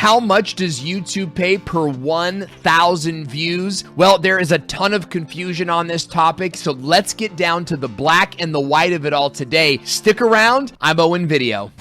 How much does YouTube pay per 1,000 views? Well, there is a ton of confusion on this topic, so let's get down to the black and the white of it all today. Stick around. I'm Owen Video.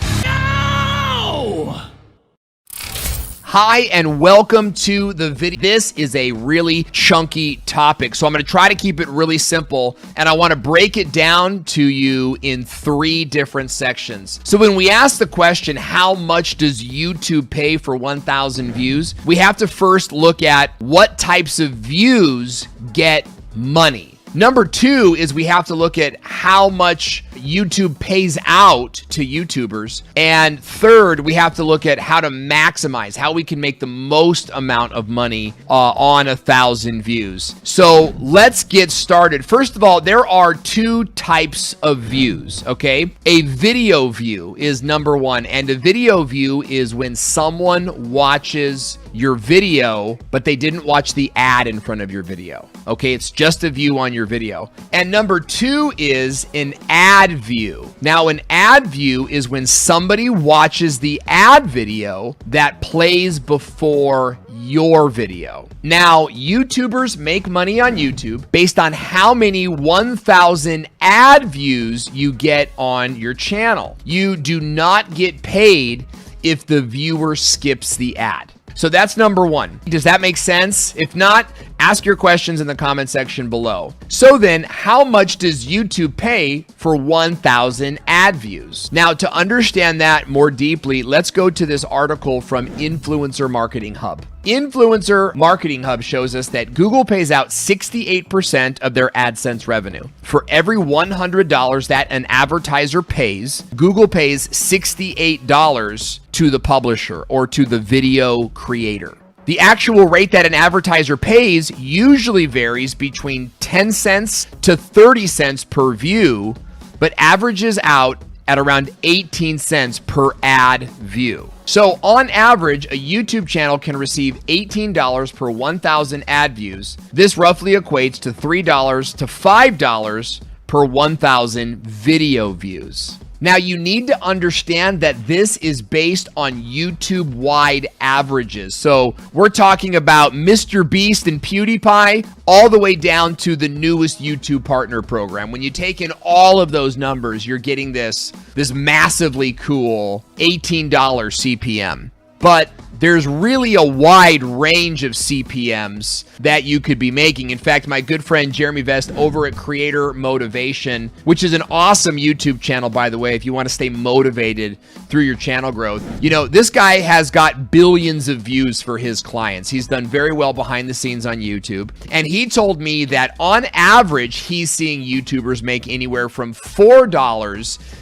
Hi, and welcome to the video. This is a really chunky topic, so I'm going to try to keep it really simple, and I want to break it down to you in 3 different sections. So when we ask the question, how much does YouTube pay for 1,000 views? We have to first look at what types of views get money. Number 2 is we have to look at how much YouTube pays out to YouTubers. And third, we have to look at how to maximize, how we can make the most amount of money on 1,000 views. So let's get started. First of all, there are 2 types of views, okay? A video view is number 1, and a video view is when someone watches your video, but they didn't watch the ad in front of your video. Okay, it's just a view on your video. And number 2 is an ad view. Now, an ad view is when somebody watches the ad video that plays before your video. Now, YouTubers make money on YouTube based on how many 1,000 ad views you get on your channel. You do not get paid if the viewer skips the ad. So that's number 1. Does that make sense? If not, ask your questions in the comment section below. So then, how much does YouTube pay for 1,000 ad views? Now, to understand that more deeply, let's go to this article from Influencer Marketing Hub. Influencer Marketing Hub shows us that Google pays out 68% of their AdSense revenue. For every $100 that an advertiser pays, Google pays $68 to the publisher or to the video creator. The actual rate that an advertiser pays usually varies between 10 cents to 30 cents per view, but averages out at around 18 cents per ad view. So on average, a YouTube channel can receive $18 per 1,000 ad views. This roughly equates to $3 to $5 per 1,000 video views. Now, you need to understand that this is based on YouTube-wide averages. So we're talking about MrBeast and PewDiePie all the way down to the newest YouTube partner program. When you take in all of those numbers, you're getting this massively cool $18 CPM. But there's really a wide range of CPMs that you could be making. In fact, my good friend Jeremy Vest over at Creator Motivation, which is an awesome YouTube channel, by the way, if you want to stay motivated through your channel growth. You know, this guy has got billions of views for his clients. He's done very well behind the scenes on YouTube. And he told me that on average, he's seeing YouTubers make anywhere from $4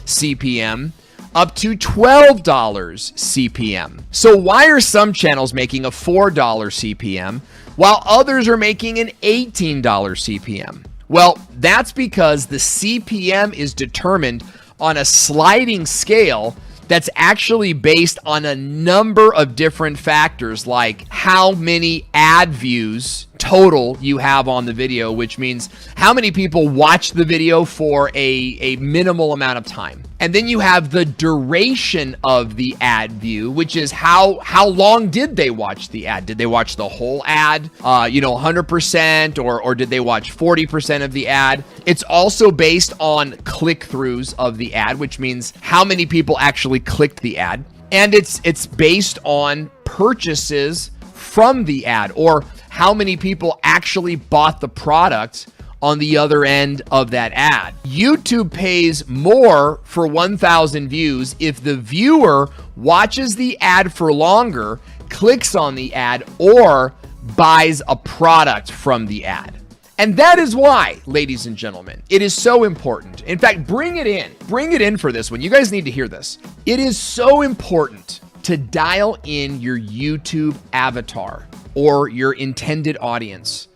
CPM up to $12 CPM. So why are some channels making a $4 CPM while others are making an $18 CPM? Well, that's because the CPM is determined on a sliding scale that's actually based on a number of different factors, like how many ad views total you have on the video, which means how many people watch the video for a minimal amount of time. And then you have the duration of the ad view, which is how long did they watch the ad? Did they watch the whole ad, 100%, or did they watch 40% of the ad? It's also based on click-throughs of the ad, which means how many people actually clicked the ad. And it's based on purchases from the ad, or how many people actually bought the product on the other end of that ad. YouTube pays more for 1,000 views if the viewer watches the ad for longer, clicks on the ad, or buys a product from the ad. And that is why, ladies and gentlemen, it is so important. In fact, bring it in for this one. You guys need to hear this. It is so important to dial in your YouTube avatar or your intended audience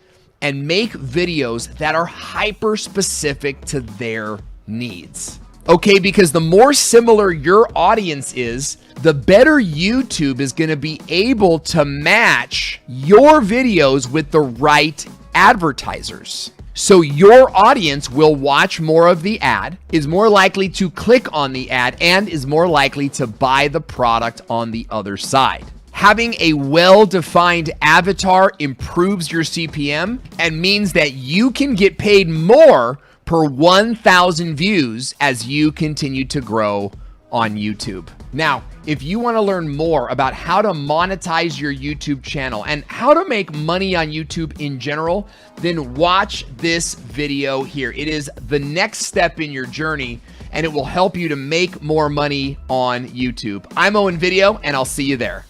and make videos that are hyper specific to their needs. Okay, because the more similar your audience is, the better YouTube is going to be able to match your videos with the right advertisers. So your audience will watch more of the ad, is more likely to click on the ad, and is more likely to buy the product on the other side. Having a well-defined avatar improves your CPM and means that you can get paid more per 1,000 views as you continue to grow on YouTube. Now, if you want to learn more about how to monetize your YouTube channel and how to make money on YouTube in general, then watch this video here. It is the next step in your journey, and it will help you to make more money on YouTube. I'm Owen Video, and I'll see you there.